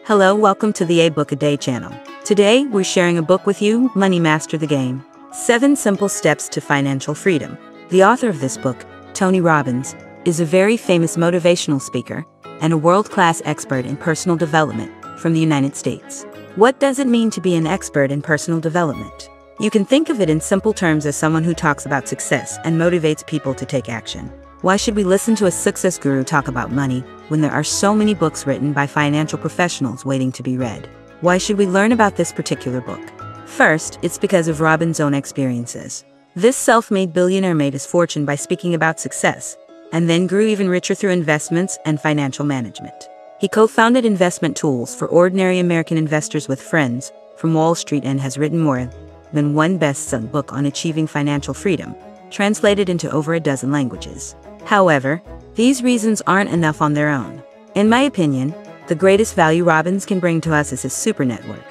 Hello, welcome to the A Book a Day channel. Today, we're sharing a book with you, Money Master the Game. 7 Simple Steps to Financial Freedom. The author of this book, Tony Robbins, is a very famous motivational speaker and a world-class expert in personal development from the United States. What does it mean to be an expert in personal development? You can think of it in simple terms as someone who talks about success and motivates people to take action. Why should we listen to a success guru talk about money when there are so many books written by financial professionals waiting to be read? Why should we learn about this particular book? First, it's because of Robbins' own experiences. This self-made billionaire made his fortune by speaking about success, and then grew even richer through investments and financial management. He co-founded investment tools for ordinary American investors with friends from Wall Street and has written more than one best-selling book on achieving financial freedom, translated into over a dozen languages. However, these reasons aren't enough on their own. In my opinion, the greatest value Robbins can bring to us is his super network.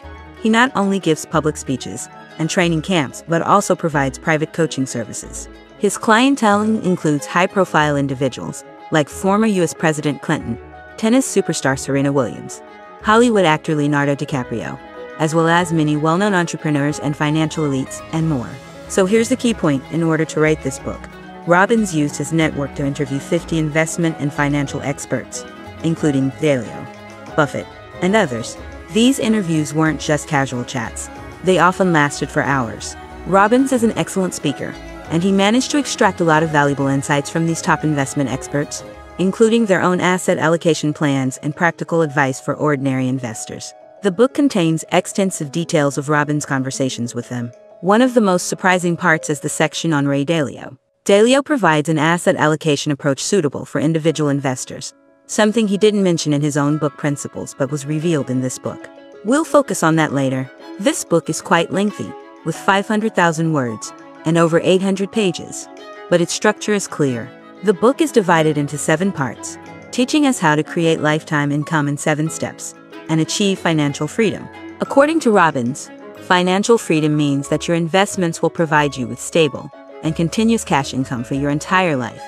He not only gives public speeches and training camps, but also provides private coaching services. His clientele includes high-profile individuals like former U.S. President Clinton, tennis superstar Serena Williams, Hollywood actor Leonardo DiCaprio, as well as many well-known entrepreneurs and financial elites, and more. So here's the key point in order to write this book. Robbins used his network to interview 50 investment and financial experts, including Warren Buffett and others. These interviews weren't just casual chats. They often lasted for hours. Robbins is an excellent speaker, and he managed to extract a lot of valuable insights from these top investment experts, including their own asset allocation plans and practical advice for ordinary investors. The book contains extensive details of Robbins' conversations with them. One of the most surprising parts is the section on Ray Dalio. Dalio provides an asset allocation approach suitable for individual investors, something he didn't mention in his own book Principles but was revealed in this book. We'll focus on that later. This book is quite lengthy, with 500,000 words and over 800 pages, but its structure is clear. The book is divided into 7 parts, teaching us how to create lifetime income in 7 steps and achieve financial freedom. According to Robbins, financial freedom means that your investments will provide you with stable and continuous cash income for your entire life,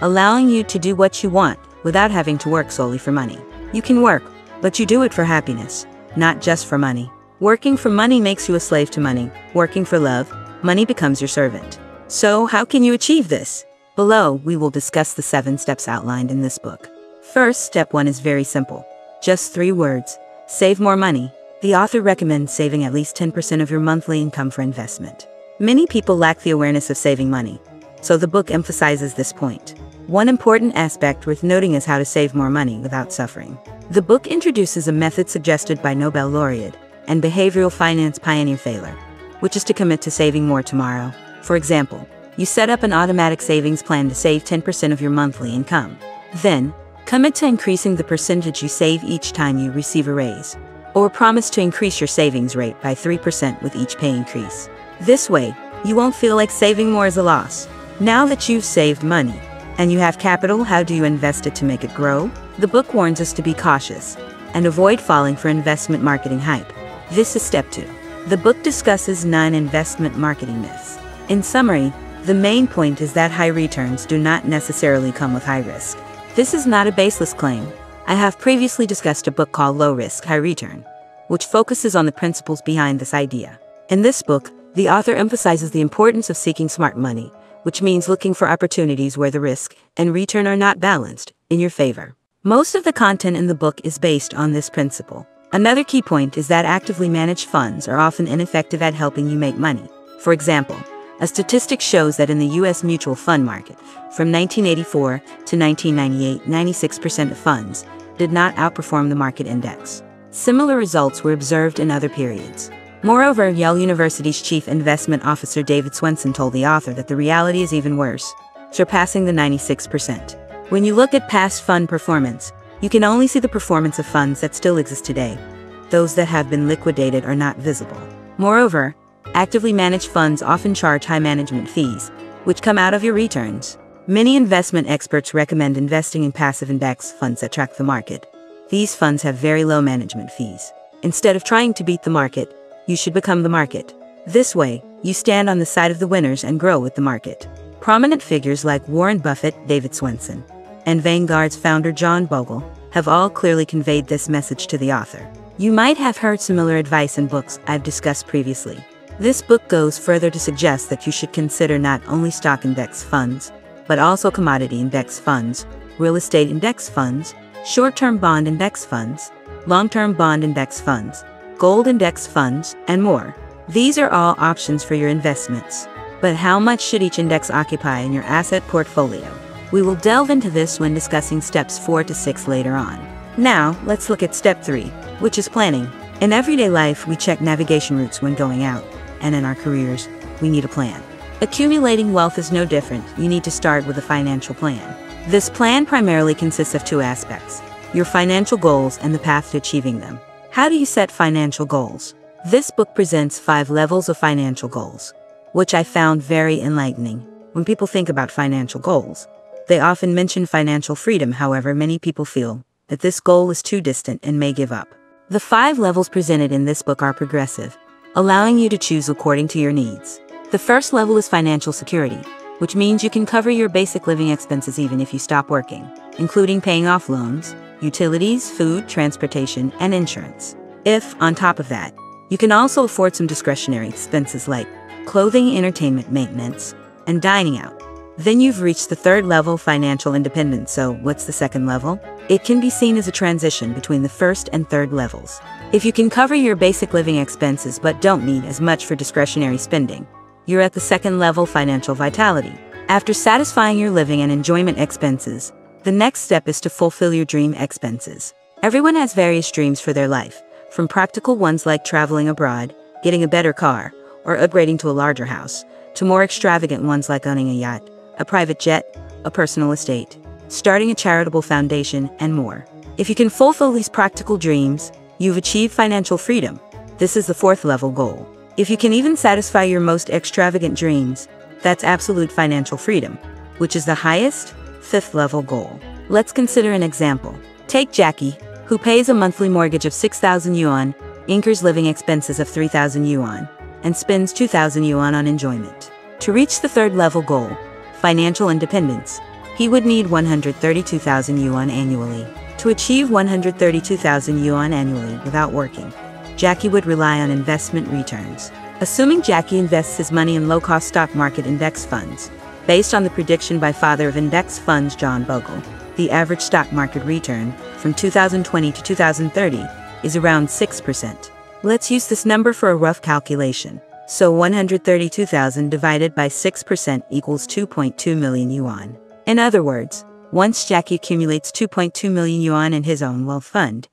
allowing you to do what you want without having to work solely for money. You can work, but you do it for happiness, not just for money. Working for money makes you a slave to money. Working for love, money becomes your servant. So how can you achieve this? Below, we will discuss the 7 steps outlined in this book. First, step 1 is very simple. Just 3 words. Save more money. The author recommends saving at least 10% of your monthly income for investment. Many people lack the awareness of saving money, so the book emphasizes this point. One important aspect worth noting is how to save more money without suffering. The book introduces a method suggested by Nobel laureate and behavioral finance pioneer Thaler, which is to commit to saving more tomorrow. For example, you set up an automatic savings plan to save 10% of your monthly income. Then, commit to increasing the percentage you save each time you receive a raise, or promise to increase your savings rate by 3% with each pay increase. This way, you won't feel like saving more is a loss. Now that you've saved money and you have capital, how do you invest it to make it grow? The book warns us to be cautious and avoid falling for investment marketing hype. This is step 2. The book discusses 9 investment marketing myths. In summary, the main point is that high returns do not necessarily come with high risk. This is not a baseless claim. I have previously discussed a book called Low Risk, High Return, which focuses on the principles behind this idea. In this book, the author emphasizes the importance of seeking smart money, which means looking for opportunities where the risk and return are not balanced in your favor. Most of the content in the book is based on this principle. Another key point is that actively managed funds are often ineffective at helping you make money. For example, a statistic shows that in the U.S. mutual fund market, from 1984 to 1998, 96% of funds did not outperform the market index. Similar results were observed in other periods. Moreover, Yale University's chief investment officer David Swensen told the author that the reality is even worse, surpassing the 96%. When you look at past fund performance, you can only see the performance of funds that still exist today. Those that have been liquidated are not visible. Moreover, actively managed funds often charge high management fees, which come out of your returns. Many investment experts recommend investing in passive index funds that track the market. These funds have very low management fees. Instead of trying to beat the market, you should become the market. This way, you stand on the side of the winners and grow with the market. Prominent figures like Warren Buffett, David Swensen, and Vanguard's founder John Bogle have all clearly conveyed this message to the author. You might have heard similar advice in books I've discussed previously. This book goes further to suggest that you should consider not only stock index funds, but also commodity index funds, real estate index funds, short-term bond index funds, long-term bond index funds, gold index funds, and more. These are all options for your investments. But how much should each index occupy in your asset portfolio? We will delve into this when discussing steps 4 to 6 later on. Now, let's look at step 3, which is planning. In everyday life, we check navigation routes when going out, and in our careers, we need a plan. Accumulating wealth is no different. You need to start with a financial plan. This plan primarily consists of 2 aspects: your financial goals and the path to achieving them. How do you set financial goals? This book presents 5 levels of financial goals, which I found very enlightening. When people think about financial goals, they often mention financial freedom. However, many people feel that this goal is too distant and may give up. The 5 levels presented in this book are progressive, allowing you to choose according to your needs. The first level is financial security, which means you can cover your basic living expenses even if you stop working, including paying off loans, utilities, food, transportation, and insurance. If, on top of that, you can also afford some discretionary expenses like clothing, entertainment, maintenance, and dining out, then you've reached the third level, financial independence. So, what's the second level? It can be seen as a transition between the first and third levels. If you can cover your basic living expenses but don't need as much for discretionary spending, you're at the second level, financial vitality. After satisfying your living and enjoyment expenses, the next step is to fulfill your dream expenses. Everyone has various dreams for their life, from practical ones like traveling abroad, getting a better car, or upgrading to a larger house, to more extravagant ones like owning a yacht, a private jet, a personal estate, starting a charitable foundation, and more. If you can fulfill these practical dreams, you've achieved financial freedom. This is the fourth level goal. If you can even satisfy your most extravagant dreams, that's absolute financial freedom, which is the highest, fifth level goal. Let's consider an example. Take Jackie, who pays a monthly mortgage of 6,000 yuan, incurs living expenses of 3,000 yuan, and spends 2,000 yuan on enjoyment. To reach the third level goal, financial independence, he would need 132,000 yuan annually. To achieve 132,000 yuan annually without working, Jackie would rely on investment returns. Assuming Jackie invests his money in low-cost stock market index funds, based on the prediction by father of index funds John Bogle, the average stock market return from 2020 to 2030 is around 6%. Let's use this number for a rough calculation. So 132,000 divided by 6% equals 2.2 million yuan. In other words, once Jackie accumulates 2.2 million yuan in his own wealth fund,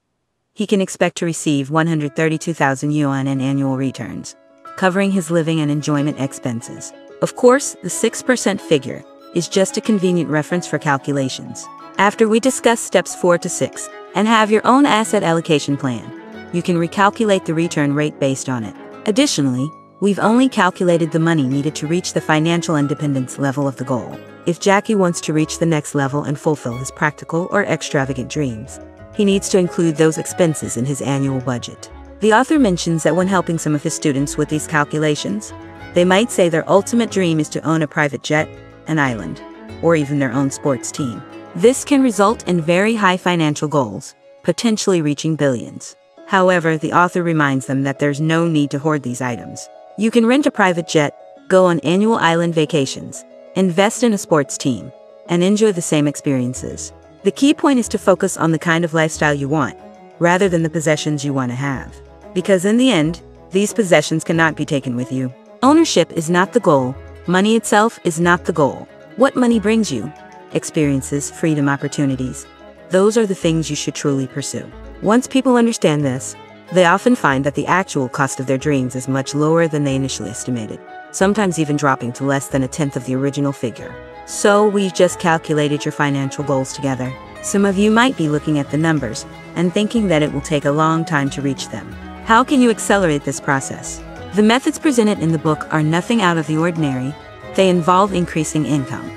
he can expect to receive 132,000 yuan in annual returns, covering his living and enjoyment expenses. Of course, the 6% figure is just a convenient reference for calculations. After we discuss steps 4 to 6 and have your own asset allocation plan, you can recalculate the return rate based on it. Additionally, we've only calculated the money needed to reach the financial independence level of the goal. If Jackie wants to reach the next level and fulfill his practical or extravagant dreams, he needs to include those expenses in his annual budget. The author mentions that when helping some of his students with these calculations, they might say their ultimate dream is to own a private jet, an island, or even their own sports team. This can result in very high financial goals, potentially reaching billions. However, the author reminds them that there's no need to hoard these items. You can rent a private jet, go on annual island vacations, invest in a sports team, and enjoy the same experiences. The key point is to focus on the kind of lifestyle you want, rather than the possessions you want to have. Because in the end, these possessions cannot be taken with you. Ownership is not the goal. Money itself is not the goal. What money brings you? Experiences, freedom, opportunities. Those are the things you should truly pursue. Once people understand this, they often find that the actual cost of their dreams is much lower than they initially estimated, sometimes even dropping to less than a tenth of the original figure. So we've just calculated your financial goals together. Some of you might be looking at the numbers and thinking that it will take a long time to reach them. How can you accelerate this process? The methods presented in the book are nothing out of the ordinary. They involve increasing income,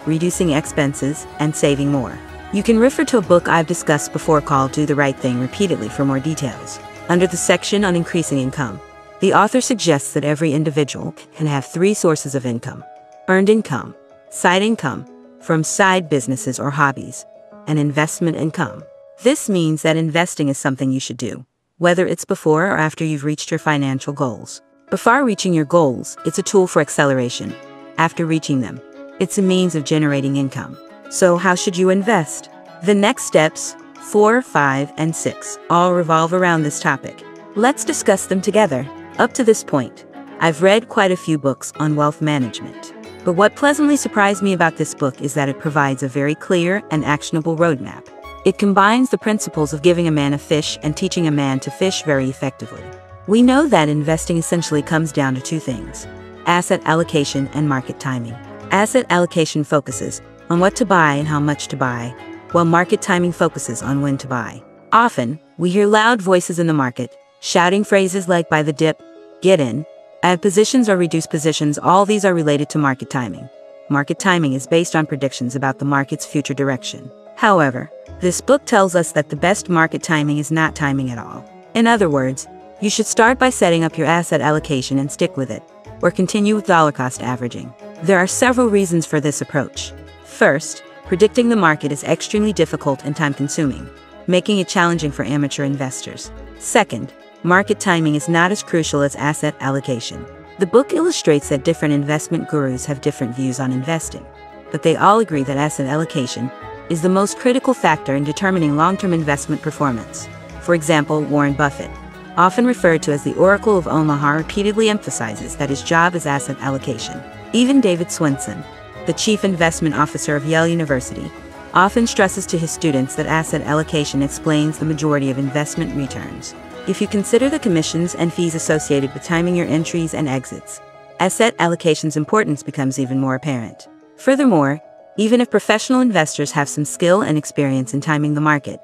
reducing expenses, and saving more. You can refer to a book I've discussed before called Do the Right Thing repeatedly for more details. Under the section on increasing income, the author suggests that every individual can have 3 sources of income: earned income, side income from side businesses or hobbies, and investment income. This means that investing is something you should do, whether it's before or after you've reached your financial goals. Before reaching your goals, it's a tool for acceleration. After reaching them, it's a means of generating income. So how should you invest? The next steps, 4, 5, and 6, all revolve around this topic. Let's discuss them together. Up to this point, I've read quite a few books on wealth management. But what pleasantly surprised me about this book is that it provides a very clear and actionable roadmap. It combines the principles of giving a man a fish and teaching a man to fish very effectively. We know that investing essentially comes down to two things: asset allocation and market timing. Asset allocation focuses on what to buy and how much to buy, while market timing focuses on when to buy. Often, we hear loud voices in the market, shouting phrases like "buy the dip," "get in," "add positions," or "reduce positions." All these are related to market timing. Market timing is based on predictions about the market's future direction. However, this book tells us that the best market timing is not timing at all. In other words, you should start by setting up your asset allocation and stick with it, or continue with dollar cost averaging. There are several reasons for this approach. First, predicting the market is extremely difficult and time-consuming, making it challenging for amateur investors. Second, market timing is not as crucial as asset allocation. The book illustrates that different investment gurus have different views on investing, but they all agree that asset allocation is the most critical factor in determining long-term investment performance. For example, Warren Buffett, often referred to as the Oracle of Omaha, repeatedly emphasizes that his job is asset allocation. Even David Swensen, the chief investment officer of Yale University, often stresses to his students that asset allocation explains the majority of investment returns. If you consider the commissions and fees associated with timing your entries and exits, asset allocation's importance becomes even more apparent. Furthermore, even if professional investors have some skill and experience in timing the market,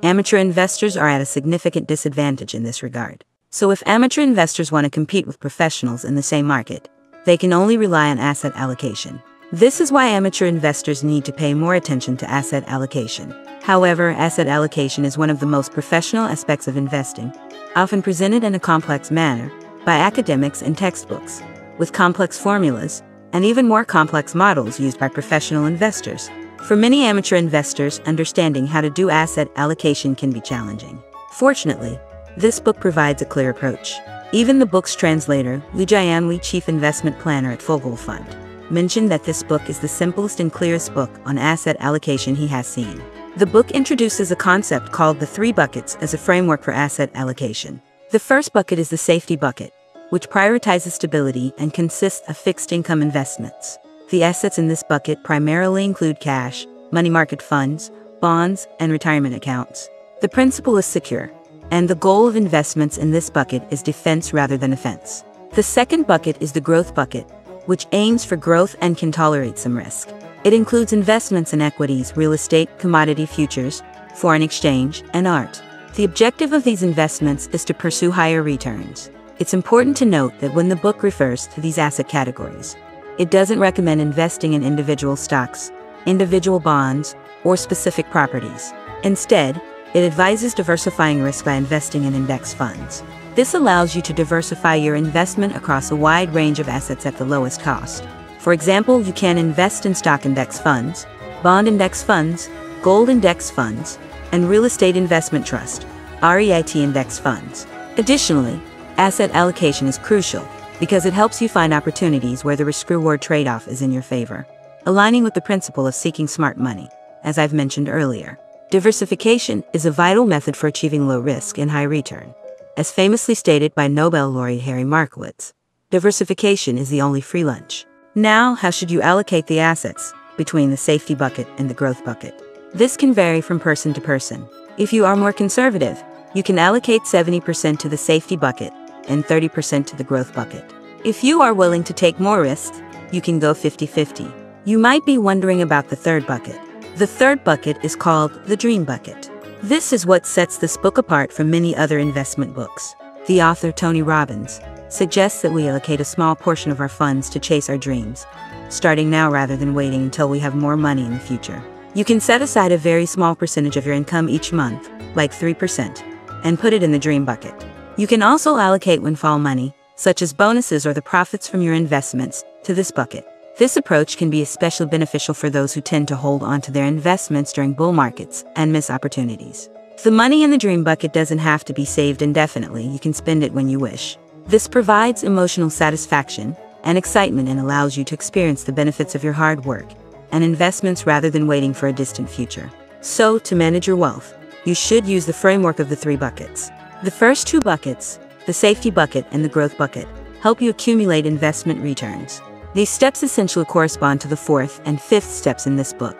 amateur investors are at a significant disadvantage in this regard. So if amateur investors want to compete with professionals in the same market, they can only rely on asset allocation. This is why amateur investors need to pay more attention to asset allocation. However, asset allocation is one of the most professional aspects of investing, often presented in a complex manner by academics and textbooks, with complex formulas and even more complex models used by professional investors. For many amateur investors, understanding how to do asset allocation can be challenging. Fortunately, this book provides a clear approach. Even the book's translator, Lee Jianwei, chief investment planner at Fogel Fund, mentioned that this book is the simplest and clearest book on asset allocation he has seen. The book introduces a concept called the 3 buckets as a framework for asset allocation. The first bucket is the safety bucket, which prioritizes stability and consists of fixed income investments. The assets in this bucket primarily include cash, money market funds, bonds, and retirement accounts. The principle is secure, and the goal of investments in this bucket is defense rather than offense. The second bucket is the growth bucket, which aims for growth and can tolerate some risk. It includes investments in equities, real estate, commodity futures, foreign exchange, and art. The objective of these investments is to pursue higher returns. It's important to note that when the book refers to these asset categories, it doesn't recommend investing in individual stocks, individual bonds, or specific properties. Instead, it advises diversifying risk by investing in index funds. This allows you to diversify your investment across a wide range of assets at the lowest cost. For example, you can invest in stock index funds, bond index funds, gold index funds, and real estate investment trust, REIT index funds. Additionally, asset allocation is crucial because it helps you find opportunities where the risk-reward trade-off is in your favor, aligning with the principle of seeking smart money, as I've mentioned earlier. Diversification is a vital method for achieving low risk and high return. As famously stated by Nobel laureate Harry Markowitz, diversification is the only free lunch. Now, how should you allocate the assets between the safety bucket and the growth bucket? This can vary from person to person. If you are more conservative, you can allocate 70% to the safety bucket and 30% to the growth bucket. If you are willing to take more risks, you can go 50-50. You might be wondering about the third bucket. The third bucket is called the dream bucket. This is what sets this book apart from many other investment books. The author, Tony Robbins, suggests that we allocate a small portion of our funds to chase our dreams, starting now rather than waiting until we have more money in the future. You can set aside a very small percentage of your income each month, like 3%, and put it in the dream bucket. You can also allocate windfall money, such as bonuses or the profits from your investments, to this bucket. This approach can be especially beneficial for those who tend to hold on to their investments during bull markets and miss opportunities. The money in the dream bucket doesn't have to be saved indefinitely. You can spend it when you wish. This provides emotional satisfaction and excitement and allows you to experience the benefits of your hard work and investments rather than waiting for a distant future. So, to manage your wealth, you should use the framework of the 3 buckets. The first 2 buckets, the safety bucket and the growth bucket, help you accumulate investment returns. These steps essentially correspond to the 4th and 5th steps in this book: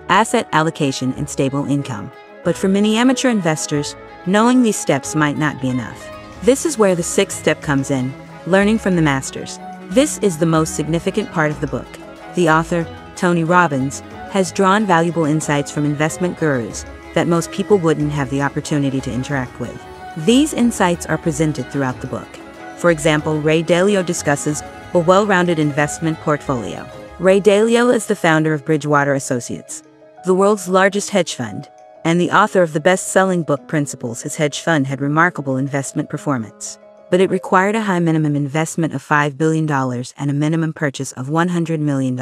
asset allocation and stable income. But for many amateur investors, knowing these steps might not be enough. This is where the 6th step comes in: learning from the masters. This is the most significant part of the book. The author, Tony Robbins, has drawn valuable insights from investment gurus that most people wouldn't have the opportunity to interact with. These insights are presented throughout the book. For example, Ray Dalio discusses a well-rounded investment portfolio. Ray Dalio is the founder of Bridgewater Associates, the world's largest hedge fund, and the author of the best-selling book Principles. His hedge fund had remarkable investment performance, but it required a high minimum investment of $5 billion and a minimum purchase of $100 million.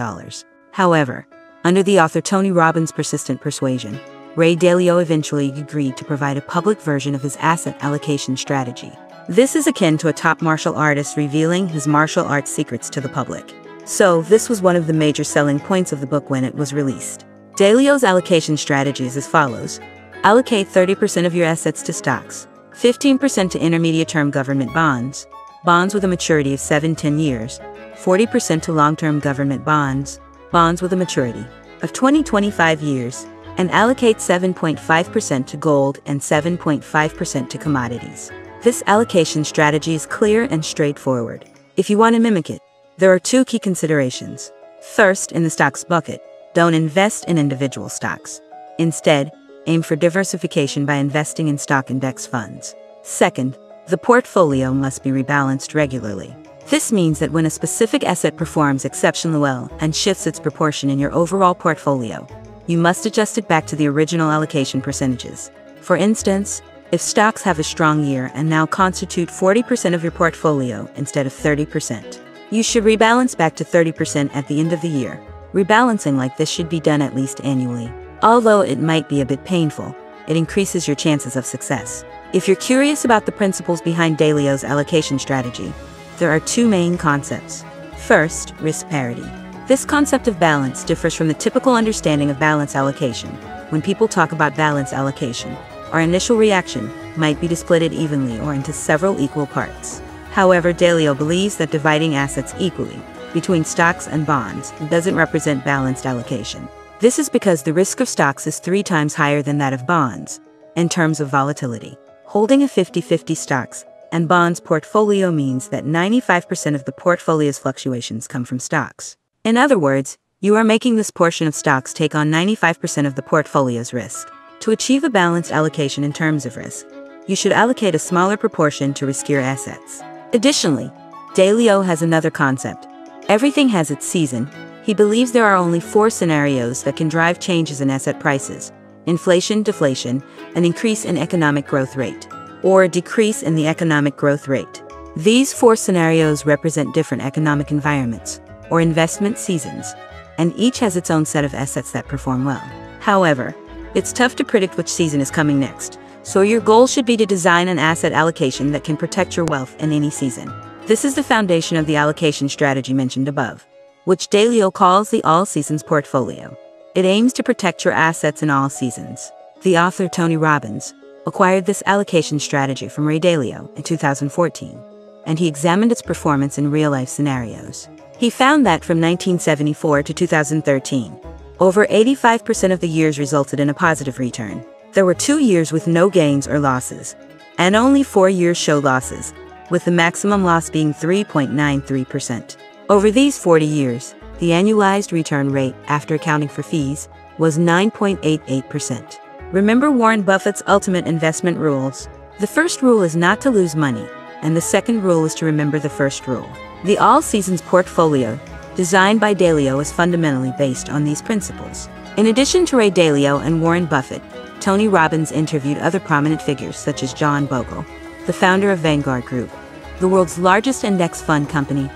However, under the author Tony Robbins' persistent persuasion, Ray Dalio eventually agreed to provide a public version of his asset allocation strategy. This is akin to a top martial artist revealing his martial arts secrets to the public. So, this was one of the major selling points of the book when it was released. Dalio's allocation strategy is as follows: allocate 30% of your assets to stocks, 15% to intermediate-term government bonds, bonds with a maturity of 7-10 years, 40% to long-term government bonds, bonds with a maturity of 20-25 years, and allocate 7.5% to gold and 7.5% to commodities. This allocation strategy is clear and straightforward. If you want to mimic it, there are 2 key considerations. First, in the stocks bucket, don't invest in individual stocks. Instead, aim for diversification by investing in stock index funds. Second, the portfolio must be rebalanced regularly. This means that when a specific asset performs exceptionally well and shifts its proportion in your overall portfolio, you must adjust it back to the original allocation percentages. For instance, if stocks have a strong year and now constitute 40% of your portfolio instead of 30%, you should rebalance back to 30% at the end of the year. Rebalancing like this should be done at least annually. Although it might be a bit painful, it increases your chances of success. If you're curious about the principles behind Dalio's allocation strategy, there are 2 main concepts. First, risk parity. This concept of balance differs from the typical understanding of balance allocation. When people talk about balance allocation, our initial reaction might be to split it evenly or into several equal parts. However, Dalio believes that dividing assets equally between stocks and bonds doesn't represent balanced allocation. This is because the risk of stocks is 3 times higher than that of bonds in terms of volatility. Holding a 50-50 stocks and bonds portfolio means that 95% of the portfolio's fluctuations come from stocks. In other words, you are making this portion of stocks take on 95% of the portfolio's risk. To achieve a balanced allocation in terms of risk, you should allocate a smaller proportion to riskier assets. Additionally, Dalio has another concept. Everything has its season. He believes there are only 4 scenarios that can drive changes in asset prices: inflation, deflation, an increase in economic growth rate, or a decrease in the economic growth rate. These 4 scenarios represent different economic environments, or investment seasons, and each has its own set of assets that perform well. However, it's tough to predict which season is coming next, so your goal should be to design an asset allocation that can protect your wealth in any season. This is the foundation of the allocation strategy mentioned above, which Dalio calls the All Seasons Portfolio. It aims to protect your assets in all seasons. The author Tony Robbins acquired this allocation strategy from Ray Dalio in 2014, and he examined its performance in real-life scenarios. He found that from 1974 to 2013, over 85% of the years resulted in a positive return. There were 2 years with no gains or losses, and only 4 years showed losses, with the maximum loss being 3.93%. Over these 40 years, the annualized return rate after accounting for fees was 9.88%. Remember Warren Buffett's ultimate investment rules? The first rule is not to lose money, and the second rule is to remember the first rule. The All Seasons Portfolio, designed by Dalio, is fundamentally based on these principles. In addition to Ray Dalio and Warren Buffett, Tony Robbins interviewed other prominent figures such as John Bogle, the founder of Vanguard Group, the world's largest index fund company,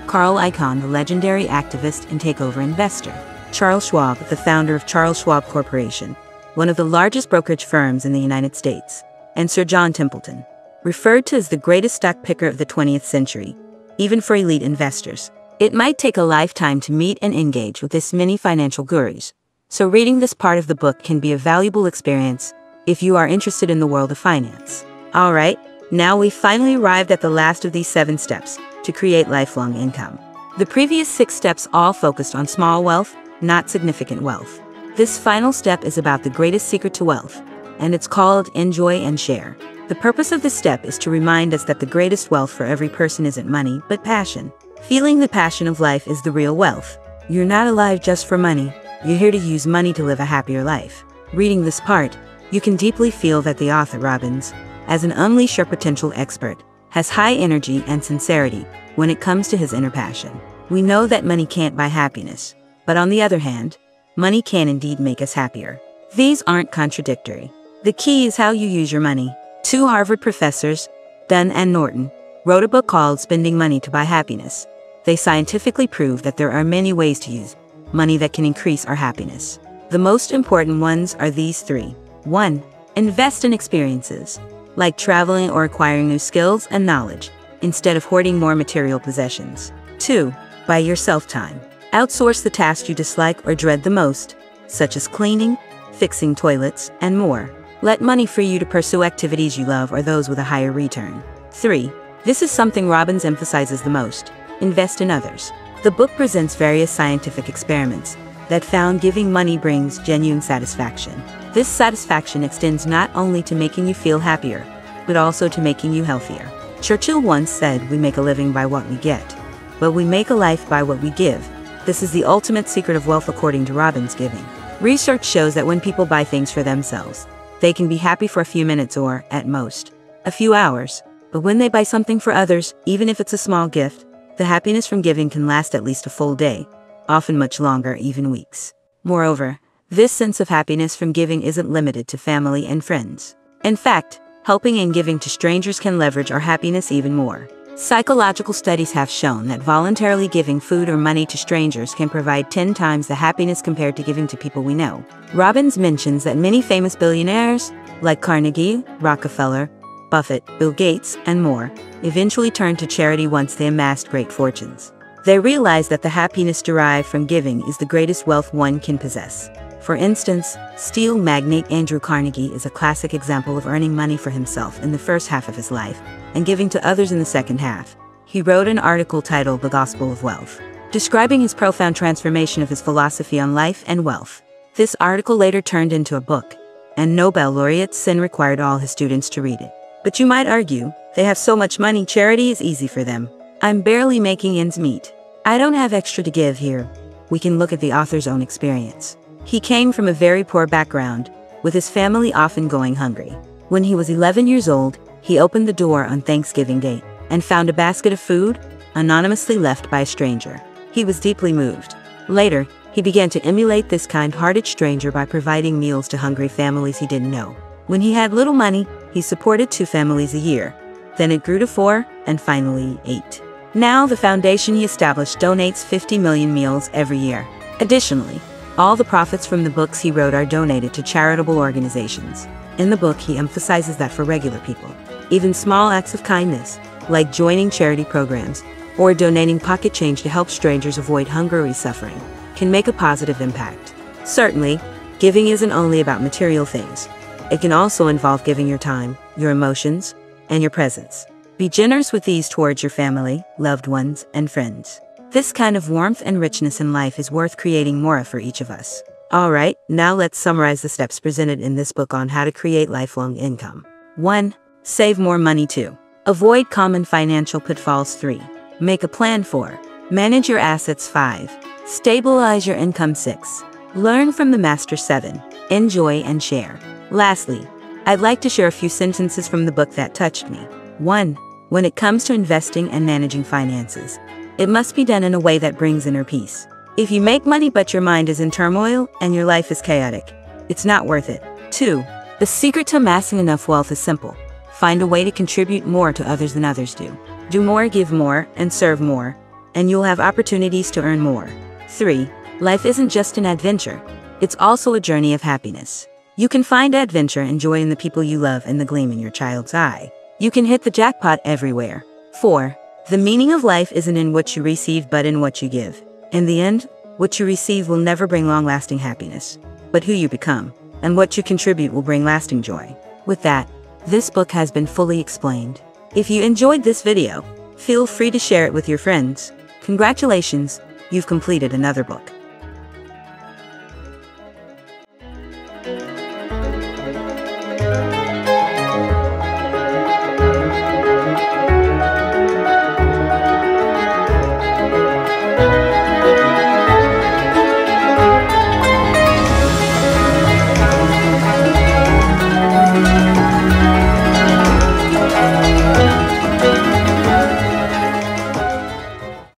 Carl Icahn, the legendary activist and takeover investor, Charles Schwab, the founder of Charles Schwab Corporation, one of the largest brokerage firms in the United States, and Sir John Templeton, referred to as the greatest stock picker of the 20th century, even for elite investors. It might take a lifetime to meet and engage with this many financial gurus, so reading this part of the book can be a valuable experience if you are interested in the world of finance. Alright, now we've finally arrived at the last of these 7 steps to create lifelong income. The previous 6 steps all focused on small wealth, not significant wealth. This final step is about the greatest secret to wealth, and it's called enjoy and share. The purpose of this step is to remind us that the greatest wealth for every person isn't money, but passion. Feeling the passion of life is the real wealth. You're not alive just for money. You're here to use money to live a happier life. Reading this part, you can deeply feel that the author, Robbins, as an unleash your potential expert, has high energy and sincerity when it comes to his inner passion. We know that money can't buy happiness, but on the other hand, money can indeed make us happier. These aren't contradictory. The key is how you use your money. 2 Harvard professors, Dunn and Norton, wrote a book called Spending Money to Buy Happiness. They scientifically prove that there are many ways to use money that can increase our happiness. The most important ones are these 3. 1. Invest in experiences, like traveling or acquiring new skills and knowledge, instead of hoarding more material possessions. 2. Buy yourself time. Outsource the tasks you dislike or dread the most, such as cleaning, fixing toilets, and more. Let money free you to pursue activities you love or those with a higher return. 3. This is something Robbins emphasizes the most. Invest in others. The book presents various scientific experiments that found giving money brings genuine satisfaction. This satisfaction extends not only to making you feel happier, but also to making you healthier. Churchill once said, "We make a living by what we get, but we make a life by what we give." This is the ultimate secret of wealth according to Robbins giving. Research shows that when people buy things for themselves, they can be happy for a few minutes or, at most, a few hours. But when they buy something for others, even if it's a small gift, the happiness from giving can last at least a full day, often much longer, even weeks. Moreover, this sense of happiness from giving isn't limited to family and friends. In fact, helping and giving to strangers can leverage our happiness even more. Psychological studies have shown that voluntarily giving food or money to strangers can provide 10 times the happiness compared to giving to people we know. Robbins mentions that many famous billionaires, like Carnegie, Rockefeller, Buffett, Bill Gates, and more, eventually turned to charity once they amassed great fortunes. They realized that the happiness derived from giving is the greatest wealth one can possess. For instance, steel magnate Andrew Carnegie is a classic example of earning money for himself in the first half of his life and giving to others in the second half. He wrote an article titled The Gospel of Wealth, describing his profound transformation of his philosophy on life and wealth. This article later turned into a book, and Nobel laureate Sen required all his students to read it. But you might argue, they have so much money, charity is easy for them. I'm barely making ends meet. I don't have extra to give here. We can look at the author's own experience. He came from a very poor background, with his family often going hungry. When he was 11 years old, he opened the door on Thanksgiving Day and found a basket of food, anonymously left by a stranger. He was deeply moved. Later, he began to emulate this kind-hearted stranger by providing meals to hungry families he didn't know. When he had little money, he supported 2 families a year. Then it grew to 4, and finally 8. Now, the foundation he established donates 50 million meals every year. Additionally, all the profits from the books he wrote are donated to charitable organizations. In the book, he emphasizes that for regular people, even small acts of kindness, like joining charity programs or donating pocket change to help strangers avoid hunger or suffering, can make a positive impact. Certainly, giving isn't only about material things. It can also involve giving your time, your emotions, and your presence. Be generous with these towards your family, loved ones, and friends. This kind of warmth and richness in life is worth creating more of for each of us. Alright, now let's summarize the steps presented in this book on how to create lifelong income. 1. Save more money. 2. Avoid common financial pitfalls. 3. Make a plan. 4. Manage your assets. 5. Stabilize your income. 6. Learn from the master. 7. Enjoy and share. Lastly, I'd like to share a few sentences from the book that touched me. 1. When it comes to investing and managing finances, it must be done in a way that brings inner peace. If you make money but your mind is in turmoil and your life is chaotic, it's not worth it. 2. The secret to amassing enough wealth is simple. Find a way to contribute more to others than others do. Do more, give more, and serve more, and you'll have opportunities to earn more. 3. Life isn't just an adventure. It's also a journey of happiness. You can find adventure and joy in the people you love and the gleam in your child's eye. You can hit the jackpot everywhere. 4. The meaning of life isn't in what you receive but in what you give. In the end, what you receive will never bring long-lasting happiness, but who you become and what you contribute will bring lasting joy. With that, this book has been fully explained. If you enjoyed this video, feel free to share it with your friends. Congratulations, you've completed another book.